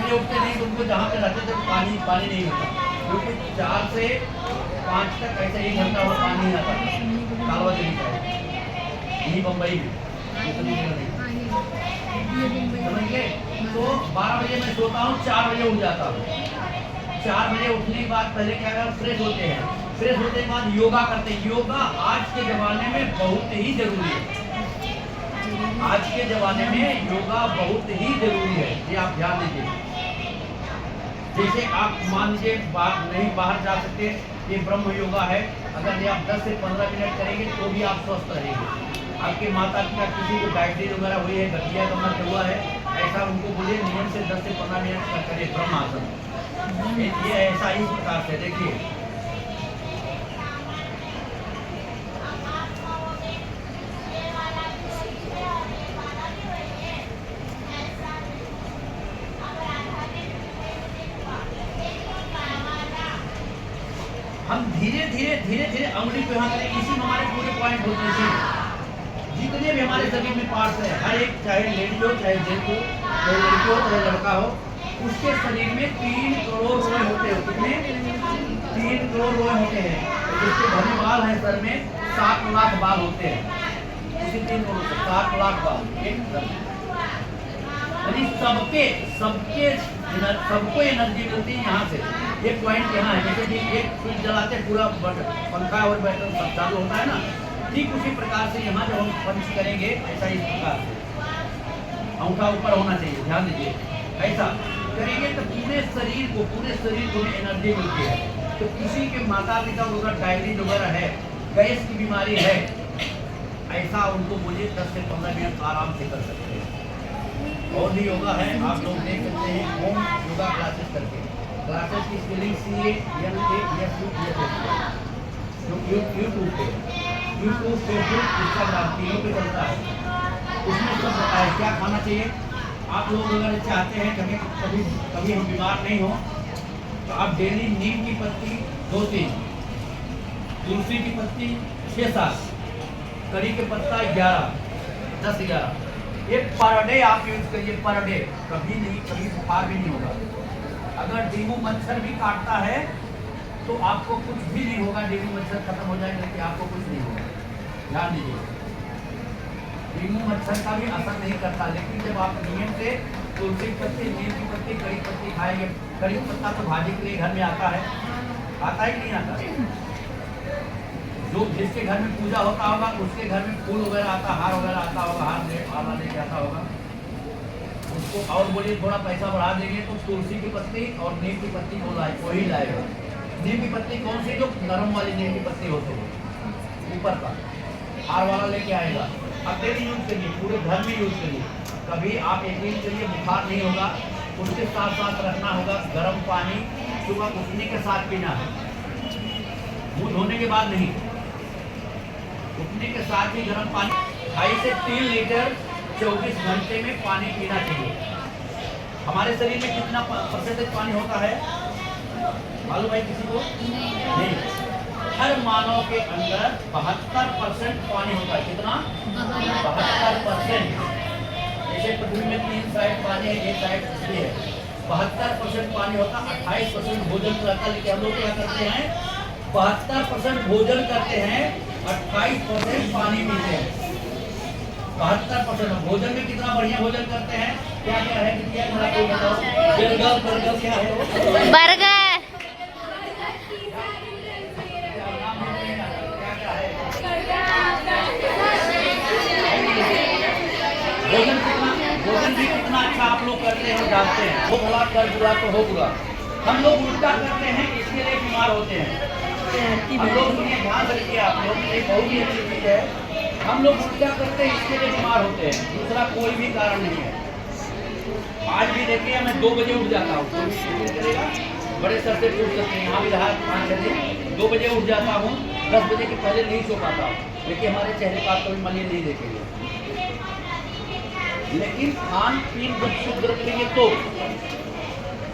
बजे उठते नहीं तो उनको जहाँ पे रहते थे पानी नहीं होता, क्योंकि 4 से 5 तक ऐसे 1 घंटा और पानी नहीं आता कालवा देवी का, यही बम्बई में समझ गए। तो 12 बजे मैं सोता हूँ, 4 बजे उठ जाता हूँ। 4 बजे उठने के बाद पहले क्या करते, फ्रेश होते हैं, फ्रेश होने के बाद योगा करते हैं। योगा आज के ज़माने में बहुत ही जरूरी है, आज के ज़माने में योगा बहुत ही जरूरी है, ये आप ध्यान दीजिए। जैसे आप मान लीजिए बाहर जा सकते, ये ब्रह्म योगा है, अगर ये आप 10 से 15 मिनट करेंगे तो भी आप स्वस्थ रहेंगे। आपके माता पिता किसी को डायबिटीज वगैरह हुई है, गठिया कमर पे हुआ है, ऐसा उनको बोलिए नियम से 10 से 15 मिनट का करें ब्रह्मासन। ये ऐसा इस प्रकार से देखिए, हम धीरे धीरे अंगुली पे हाथ करें, इसी में हमारे पूरे पॉइंट होते हैं। जितने भी हमारे शरीर में पार्ट्स है, हर एक, चाहे लेडी हो चाहे जेंट्स हो, चाहे लड़की हो चाहे लड़का हो, उसके शरीर में 3 करोड़ रोए होते हैं। कितने? 3 करोड़ रोए होते हैं। जिसके घने बाल है सर में 7 लाख बाल होते हैं, उसी 3 करोड़ 7 लाख बाल एक सर में। यानी सबको एनर्जी मिलती है यहाँ से। ये पॉइंट यहाँ है, जैसे कि एक स्विच जलाते पूरा पंखा और बैटरी सब चालू होता है ना, ठीक उसी प्रकार से यहाँ जब हम पंच करेंगे ऐसा इस प्रकार से अंगूठा ऊपर होना चाहिए, ध्यान दीजिए। ऐसा करेंगे तो पूरे शरीर को एनर्जी मिलती है। तो किसी के माता पिता वगैरह डायबिटीज वगैरह है, गैस की बीमारी है, ऐसा उनको बोलिए 10 से 15 मिनट आराम से कर सकते हैं। और भी योगा है, आप लोग देख सकते हैं होम योगा क्लासेस करके। क्लासेस की स्पेलिंग CANASUS जो यूट्यूब पे, फेसबुक, इंस्टाग्राम तीनों पे चलता है। उसमें सब बताया है क्या खाना चाहिए। आप लोग अगर चाहते हैं कि कभी हम बीमार नहीं हो, तो आप डेली नीम की पत्ती 2-3, तुलसी की पत्ती 6-7, करी के पत्ता 10-11, ये पर डे आप यूज करिए, पर डे। कभी बुखार भी नहीं होगा। अगर डेंगू मच्छर भी काटता है तो आपको कुछ भी नहीं होगा, डेंगू मच्छर खत्म हो जाएगा कि आपको कुछ नहीं होगा, ध्यान दीजिए। डेंगू मच्छर का भी असर नहीं करता, लेकिन जब आप नियम से तुलसी की पत्ती, नीम की पत्ती, कड़ी पत्ती खाएंगे। कड़ी पत्ता तो भाजी के लिए घर में आता है कि नहीं आता? जो जिसके घर में पूजा होता होगा उसके घर में फूल वगैरह आता, हार वगैरह आता होगा, हार लेके आता होगा उसको, और बोलिए थोड़ा पैसा बढ़ा देंगे तो तुलसी की पत्ती और नीम की पत्ती को वही लाएगा। नीम की पत्ती कौन सी? जो नरम वाली नीम की पत्ती होती है ऊपर का, हार वाला लेके आएगा। अब डेली यूज करिए, पूरे घर में यूज करिए। कभी आप यकीन करिए बुखार नहीं होगा। उसके साथ साथ रखना होगा गर्म पानी, सुबह उठने के साथ पीना है, मुँह धोने के बाद नहीं, उठने के साथ ही गर्म पानी 2.5 से 3 लीटर 24 घंटे में पानी पीना चाहिए। हमारे शरीर में कितना % पानी होता है मालूम है किसी को? नहीं। हर मानव के अंदर 72% पानी होता है। कितना? 72%। जैसे पृथ्वी में 3 साइड पानी है, 1 साइड पृथ्वी है, 72% पानी होता है। 28% भोजन करता है, लेकिन हम लोग क्या करते हैं? 72% भोजन करते हैं, 28% पानी पीते हैं। 72% भोजन में कितना बढ़िया भोजन करते हैं? क्या क्या है? बर्गर क्या है? बर्गर। भोजन भी कितना अच्छा आप लोग करते हैं, जानते हैं। वो भला कर बुरा तो हो बुरा, हम लोग उल्टा करते हैं, इसके लिए बीमार होते हैं। हम लोग सुनिए, ध्यान रखिए आप लोग, ये बहुत ही अच्छी चीज है। हम लोग उल्टा करते हैं, इसके लिए बीमार होते हैं, दूसरा कोई भी कारण नहीं है। आज भी देखिए मैं 2 बजे उठ जाता हूँ, कोई करेगा बड़े सर से पूछ सकते हैं, यहाँ भी रहा 5 बजे 2 बजे उठ जाता हूँ, 10 बजे के पहले नहीं सो पाता हूँ। देखिए हमारे चेहरे पर कभी मलिन नहीं देखेंगे, लेकिन खान पीन जब शुद्ध रखेंगे तो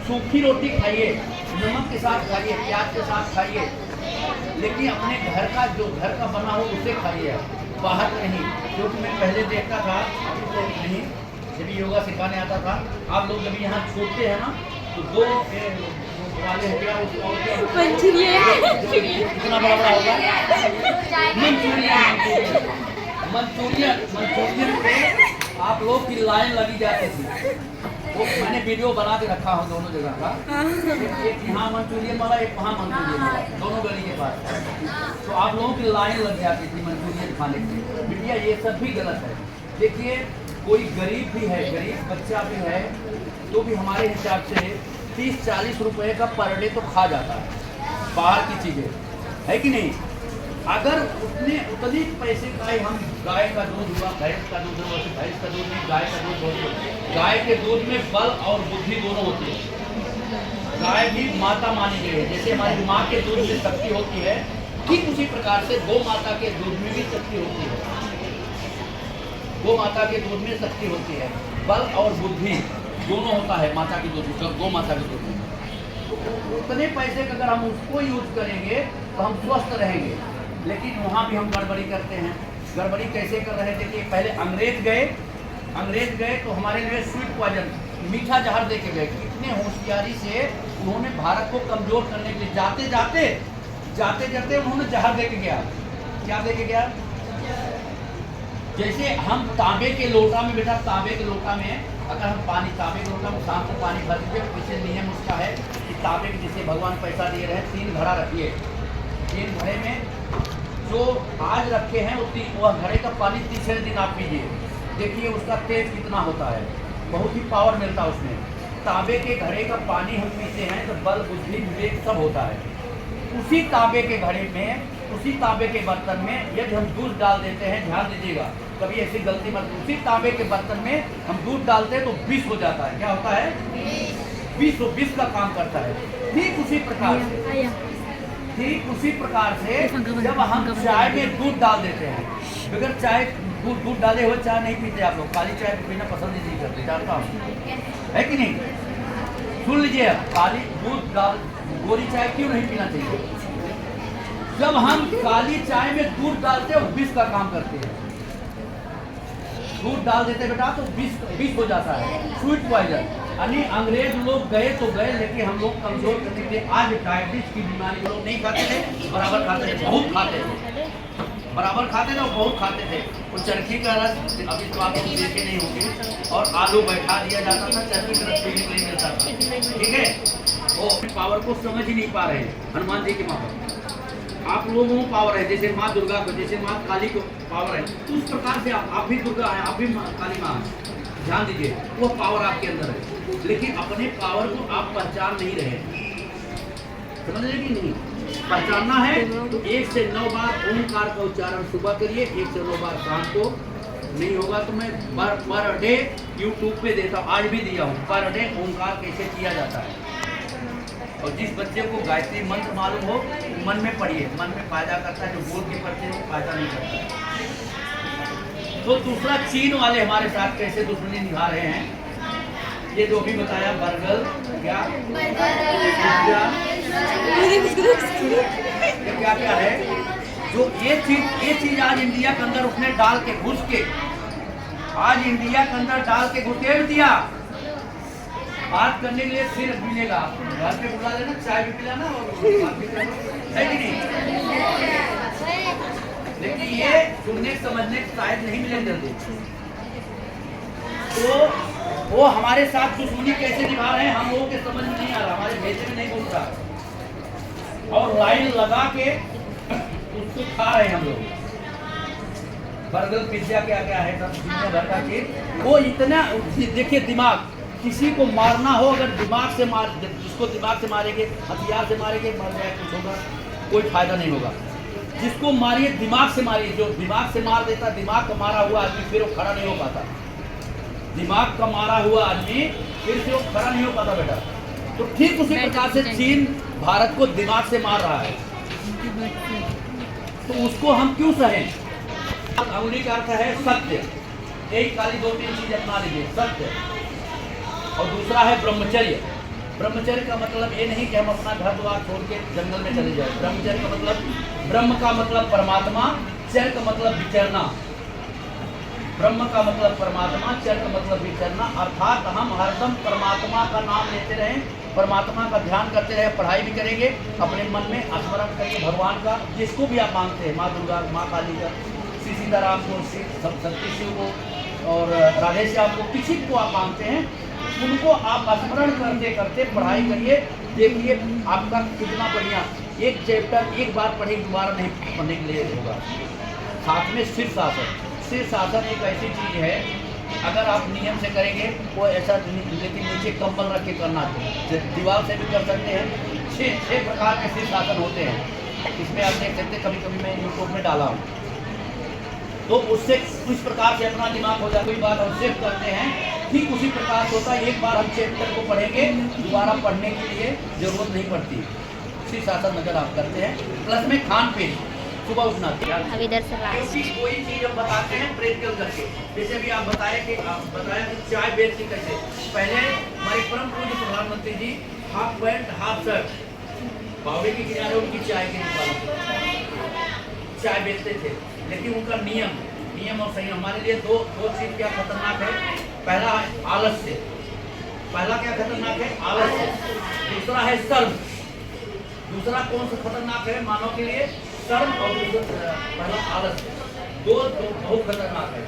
सूखी रोटी खाइए, नमक के साथ खाइए, प्याज के साथ खाइए, लेकिन अपने घर का जो घर का बना हो उसे खाइए, बाहर नहीं। क्योंकि मैं पहले देखता था, अभी तो नहीं, जब योगा सिखाने आता था, आप लोग जब यहाँ छोड़ते हैं ना तो दो वाले हैं क्या कितना बड़ा बड़ा होगा मंचूरियन पे आप लोग की लाइन लगी जाती थी। वो मैंने वीडियो बना के रखा हूँ दोनों जगह का, एक यहाँ मंचूरियन वाला, एक वहाँ मंचूरियन वाला, दोनों गली के पास। तो आप लोगों की लाइन लग जाती थी मंचूरियन खाने की। भैया ये सब भी गलत है। देखिए कोई गरीब भी है, गरीब बच्चा भी है, तो भी हमारे हिसाब से 30-40 रुपए का पर डे तो खा जाता है बाहर की चीज़ें, है कि नहीं। अगर उतने पैसे का ही हम गाय का दूध हुआ, भैंस का दूध हुआ, भैंस का दूध नहीं, गाय का दूध होती है। गाय के दूध में बल और बुद्धि दोनों होती है। गाय भी माता मानी गई है। जैसे हमारी माँ के दूध में शक्ति होती है, ठीक उसी प्रकार से गौ माता के दूध में भी शक्ति होती है। गौ माता के दूध में शक्ति होती है, बल और बुद्धि दोनों होता है माता के दूध में, गौ माता के दूध में। तो उतने पैसे का अगर हम उसको यूज करेंगे तो हम स्वस्थ रहेंगे। लेकिन वहाँ भी हम गड़बड़ी करते हैं। गड़बड़ी कैसे कर रहे थे कि पहले अंग्रेज गए तो हमारे लिए स्वीट पॉइजन, मीठा जहर दे के गए। कितने होशियारी से उन्होंने भारत को कमजोर करने के लिए जाते जाते उन्होंने जहर दे के गया। क्या दे के गया? जैसे हम तांबे के लोटा में, बेटा तांबे के लोटा में अगर हम पानी, तांबे के लोटा में शाम को पानी भर दीजिए, पीछे नियम उसका है कि तांबे के जैसे भगवान पैसा दिए रहे 3 घड़ा रखिए, 3 घड़े में जो आज रखे हैं वह घड़े का पानी तीसरे दिन आप पीजिए, देखिए उसका तेज कितना होता है, बहुत ही पावर मिलता है उसमें। तांबे के घड़े का पानी हम पीते हैं तो बल बुद्धि विवेक सब होता है। उसी तांबे के घड़े में, उसी तांबे के बर्तन में यदि हम दूध डाल देते हैं, ध्यान दीजिएगा कभी ऐसी गलती मत, उसी तांबे के बर्तन में हम दूध डालते हैं तो विष हो जाता है। क्या होता है? विष का काम करता है। ठीक उसी प्रकार से जब हम चाय में दूध डाल देते हैं, बगैर चाय दूध डाले हुए चाय नहीं पीते आप लोग, काली चाय पीना पसंद नहीं करते, जानता हूँ, है कि नहीं। सुन लीजिए, काली दूध डाल गोरी चाय क्यों नहीं पीना चाहिए? जब हम काली चाय में दूध डालते हैं विष का काम करते हैं। दूध डाल देते बेटा तो विष हो जाता है, स्वीट पॉइजन। यानी अंग्रेज लोग गए तो गए, लेकिन हम लोग कमजोर करने के लिए आज डायबिटीज की बीमारी लोग नहीं खाते थे, बराबर खाते थे, बहुत खाते थे, बराबर खाते थे और बहुत खाते थे। वो चरखी का रस अभी तो आप लोग देखे नहीं होंगे, और आलू बैठा दिया जाता था, चरखी का रस पीने के लिए मिलता था, ठीक है। वो पावर को समझ ही नहीं पा रहे हैं। हनुमान जी के पावर, आप लोगों को पावर है, जैसे माँ दुर्गा को, जैसे माँ काली को पावर है, उस प्रकार से आप भी दुर्गा है, आप भी काली माँ है। ध्यान दीजिए, वो पावर आपके अंदर है, लेकिन अपने पावर को आप पहचान नहीं रहे। समझ रहे कि नहीं? पहचानना है तो 1 से 9 बार ओंकार का उच्चारण सुबह करिए, 1 से 9 बार शाम को। नहीं होगा तो मैं पर डे यूट्यूब पे देता हूँ, आज भी दिया हूँ, पर डे ओंकार कैसे किया जाता है। और जिस बच्चे को गायत्री मंत्र मालूम हो, मन में पढ़िए, मन में फायदा करता है, जो बोल के पढ़ते हैं फायदा नहीं करता। तो दूसरा, चीन वाले हमारे साथ कैसे दुश्मनी निभा रहे हैं, ये जो भी बताया, बर्गर क्या क्या है, जो ये चीज आज इंडिया के अंदर उसने डाल के घुस के, आज इंडिया के अंदर डाल के घुस के दिया। बात करने के लिए फिर मिलेगा, घर पे बुला लेना, चाय भी पिलाना और बात भी करना, है कि नहीं? लेकिन ये सुनने समझने शायद नहीं मिले जल्दी। तो वो हमारे साथ दुश्मनी कैसे निभा रहे हैं हम लोगों के समझ में नहीं आ रहा, हमारे भेजे में नहीं घुस रहा, और लाइन लगा के उसको खा रहे हैं हम लोग। बर्गर पिज्जा क्या क्या है सब दुनिया भर का चीज, वो इतना देखिए, दिमाग किसी को मारना हो, अगर दिमाग से मार, जिसको दिमाग से मारेंगे, हथियार से मारेंगे, मर जाए कुछ होगा, कोई फायदा नहीं होगा। जिसको मारिए दिमाग से मारिए, जो दिमाग से मार देता, दिमाग का मारा हुआ आदमी फिर वो खड़ा नहीं हो पाता, दिमाग का मारा हुआ आदमी फिर से वो खड़ा नहीं हो पाता बेटा। तो ठीक उसी प्रकार से चीन भारत को दिमाग से मार रहा है, तो उसको हम क्यों सहें? अंगुली का अर्थ है सत्य, एक काली 2-3 चीज अपना लीजिए, सत्य। और दूसरा है ब्रह्मचर्य। ब्रह्मचर्य का मतलब ये नहीं कि हम अपना घर द्वार छोड़ के जंगल में चले जाए। ब्रह्मचर्य का मतलब, ब्रह्म का मतलब परमात्मा, चर्य का मतलब विचरना, ब्रह्म का मतलब परमात्मा, चरण मतलब विचरना, अर्थात हम हरदम परमात्मा का नाम लेते रहें, परमात्मा का ध्यान करते रहे, पढ़ाई भी करेंगे, अपने मन में स्मरण करेंगे भगवान का, जिसको भी आप मांगते हैं, माँ दुर्गा, माँ काली का, श्री सीताराम को, सत्य शिव को और राधे श्याम को, किसी को आप मांगते हैं, उनको आप स्मरण करते करते पढ़ाई करिए। देखिए आपका कितना बढ़िया, एक चैप्टर एक बार पढ़े दोबारा नहीं पढ़ने के लिए होगा। साथ में शीर्षासन, शीर्षासन एक ऐसी चीज़ है, अगर आप नियम से करेंगे वो ऐसा, लेकिन नीचे कंबल रख के करना चाहिए, दीवार से भी कर सकते हैं। 6 प्रकार के शीर्षासन होते हैं, इसमें आप देख सकते हैं, कभी कभी मैं यूट्यूब में डाला हूँ, तो उससे उस प्रकार से अपना दिमाग हो जाए। कोई बात हम सेव करते हैं, ठीक उसी प्रकार से होता है। एक बार हम चैप्टर को पढ़ेंगे, दोबारा पढ़ने के लिए जरूरत नहीं पड़ती। शीर्षासन अगर आप करते हैं, प्लस में खान पीन, सुबह उठना क्योंकि कोई चीज हम बताते हैं प्रैक्टिकल करके। जैसे भी आप बताया कि चाय बेचती कैसे, पहले हमारे परम पूज्य प्रधानमंत्री जी हाफ पैंट हाफ शर्ट बावड़ी के किनारे उनकी चाय की दुकान चाय बेचते थे, लेकिन उनका नियम और संयम। हमारे लिए दो चीज क्या खतरनाक है, पहला है आलस्य, पहला क्या खतरनाक है, आलस्य, दूसरा है शर्म। दूसरा कौन सा खतरनाक है मानव के लिए, शर्म, और पहला आलस्य, दो बहुत खतरनाक है।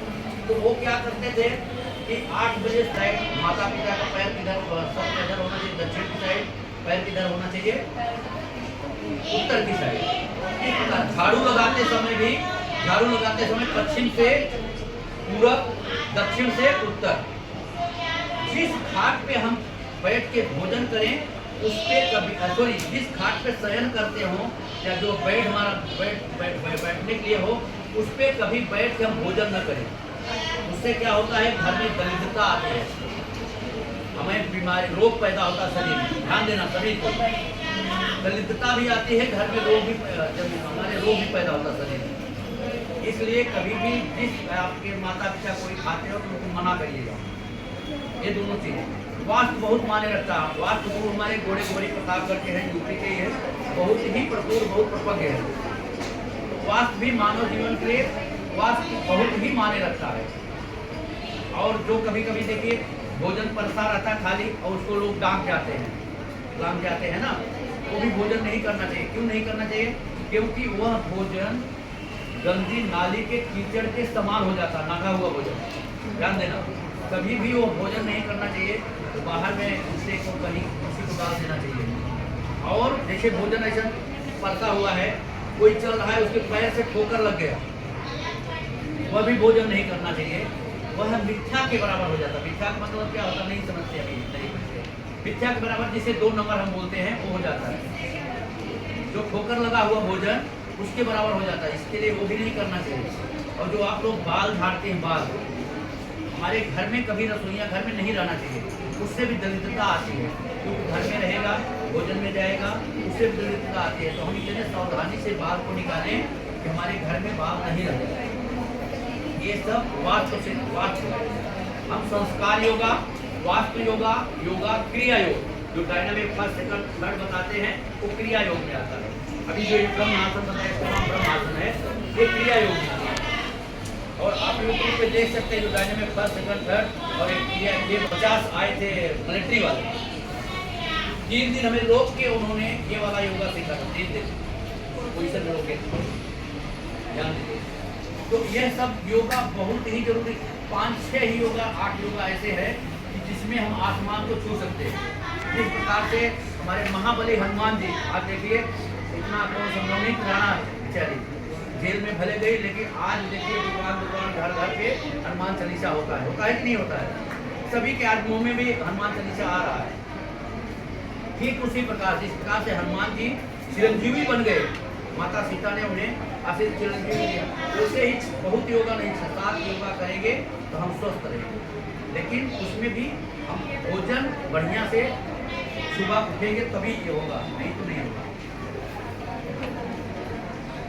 तो वो क्या करते थे कि 8 बजे साइड माता पिता का पैर किधर, सब किधर होना चाहिए, दक्षिण की साइड, पैर किधर होना चाहिए, उत्तर की साइड। झाड़ू लगाते समय पश्चिम से पूरब, दक्षिण से उत्तर। जिस खाट पे हम बैठ के भोजन करें उस पे कभी जिस खाट पे शयन करते हो या जो बेड हमारा बैठने के लिए हो, उस पे कभी बैठ के हम भोजन न करें। उससे क्या होता है, घर में दरिद्रता आती है, हमें बीमारी, रोग पैदा होता है शरीर में। ध्यान देना, सभी को दरिद्रता भी आती है, घर में रोग भी, हमारे रोग भी पैदा होता है शरीर में। इसलिए कभी भी जिस आपके माता पिता कोई खाते हो तो उनको मना करिएगा। ये दोनों चीज़ें। वास्तु बहुत माने रखता है, वास्तु गुरु हमारे घोड़े गोरी प्रताप करके हैं, यूपी के है, बहुत ही प्रचुर, बहुत प्रपंच है। वास्तु भी मानव जीवन के लिए वास्तु बहुत ही माने रखता है। और जो कभी कभी देखिए भोजन परसा रहता है खाली और उसको लोग डांग जाते हैं ना, वो भी भोजन नहीं करना चाहिए। क्यों नहीं करना चाहिए, क्योंकि वह भोजन गंदी नाली के कीचड़ के समान हो जाता, नागा हुआ भोजन। ध्यान देना, कभी भी वो भोजन नहीं करना चाहिए, तो बाहर में उसे को कहीं किसी को डाल देना चाहिए। और जैसे भोजन ऐसा परसा हुआ है, कोई चल रहा है, उसके पैर से ठोकर लग गया, वह भी भोजन नहीं करना चाहिए, वह मिथ्या के बराबर हो जाता। मिथ्या का मतलब क्या होता नहीं समझते अभी, नहीं। मिथ्या के बराबर जिसे 2 नंबर हम बोलते हैं वो हो जाता है। जो ठोकर लगा हुआ भोजन उसके बराबर हो जाता है, इसके लिए वो भी नहीं करना चाहिए। और जो आप लोग बाल झाड़ते हैं, बाल हमारे घर में कभी रसोइया घर में नहीं रहना चाहिए, उससे भी दरिद्रता आती है। क्योंकि घर में रहेगा, भोजन में जाएगा, उससे भी दरिद्रता आती है। तो हम इतने सावधानी से बाल को निकालें कि हमारे घर में बाल नहीं रहे। ये सब वास्तु से, वास्तु हम संस्कार योगा, वास्तु योगा, योगा क्रिया योग, जो डायनामिक फर्स्ट सेकंड थर्ड बताते हैं वो क्रिया योग में आता है। अभी जो ब्रह्मासन बताया, इसका नाम ब्रह्मासन है, ये क्रिया योग में आता है। और आप यूट्यूब पे देख सकते हैं जो डायनामिक फर्स्ट सेकंड थर्ड और ये 50 आए थे मिलिट्री वाले, 3 दिन हमें रोक के उन्होंने ये वाला योगा सिखा था, 3 दिन पोजिशन में रोके, ध्यान दीजिए। तो यह सब योगा बहुत ही जरूरी, 5-6 ही योगा, 8 योगा ऐसे है कि जिसमें हम आसमान को छू सकते हैं। जिस प्रकार से हमारे महाबली हनुमान जी, आप देखिए इतना कौन संभ्रमित पुराना बेचारी जेल में भले गई, लेकिन आज देखिए दुकान घर घर पे हनुमान चालीसा होता है कि नहीं होता है? सभी के आज मुंह में भी हनुमान चालीसा आ रहा है। ठीक उसी प्रकार जिस प्रकार से हनुमान जी चिरंजीवी बन गए, माता सीता ने उन्हें आशीष चिरंजीवी दिया, वैसे ही बहुत योगा नहीं, 7 योगा करेंगे तो हम स्वस्थ रहेंगे। लेकिन उसमें भी हम भोजन बढ़िया से सुबह उठेंगे तभी ये होगा, नहीं तो नहीं होगा।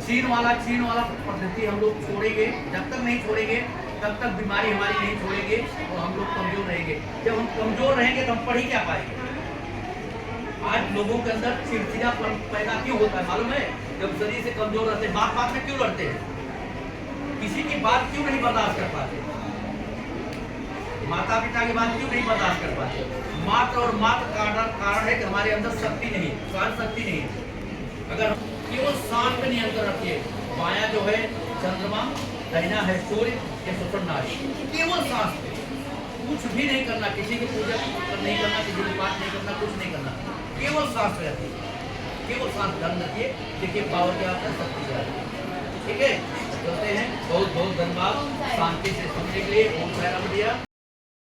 चीन वाला पद्धति हम लोग छोड़ेंगे, जब तक नहीं छोड़ेंगे तब तक बीमारी हमारी नहीं छोड़ेंगे और हम लोग कमजोर रहेंगे। जब हम कमजोर रहेंगे तो हम पढ़ ही क्या पाएंगे? आज लोगों के अंदर चिड़चिड़ापन पैदा क्यों होता है मालूम है? जब शरीर से कमजोर रहते हैं, बात में क्यों लड़ते हैं, किसी की बात क्यों नहीं बर्दाश्त कर पाते, माता पिता की बात क्यों नहीं बर्दाश्त कर पाते? मात्र और मात्र कारण है कि हमारे अंदर शक्ति नहीं, सहन शक्ति नहीं है। अगर केवल सांस पे नियंत्रण रखिए, बायां जो है चंद्रमा, दाहिना है सूर्य, ये सुषुम्ना नाड़ी, केवल सांस पे, कुछ भी नहीं करना, किसी की पूजा नहीं करना, किसी की पाठ नहीं करना, कुछ नहीं करना, केवल सांस पे रखिए, केवल सांस ध्यान रखिए। देखिए पावर क्या आता है, शक्ति क्या आता है। ठीक है, चलते हैं। बहुत बहुत धन्यवाद शांति से सुनने के लिए। ओम साईं राम।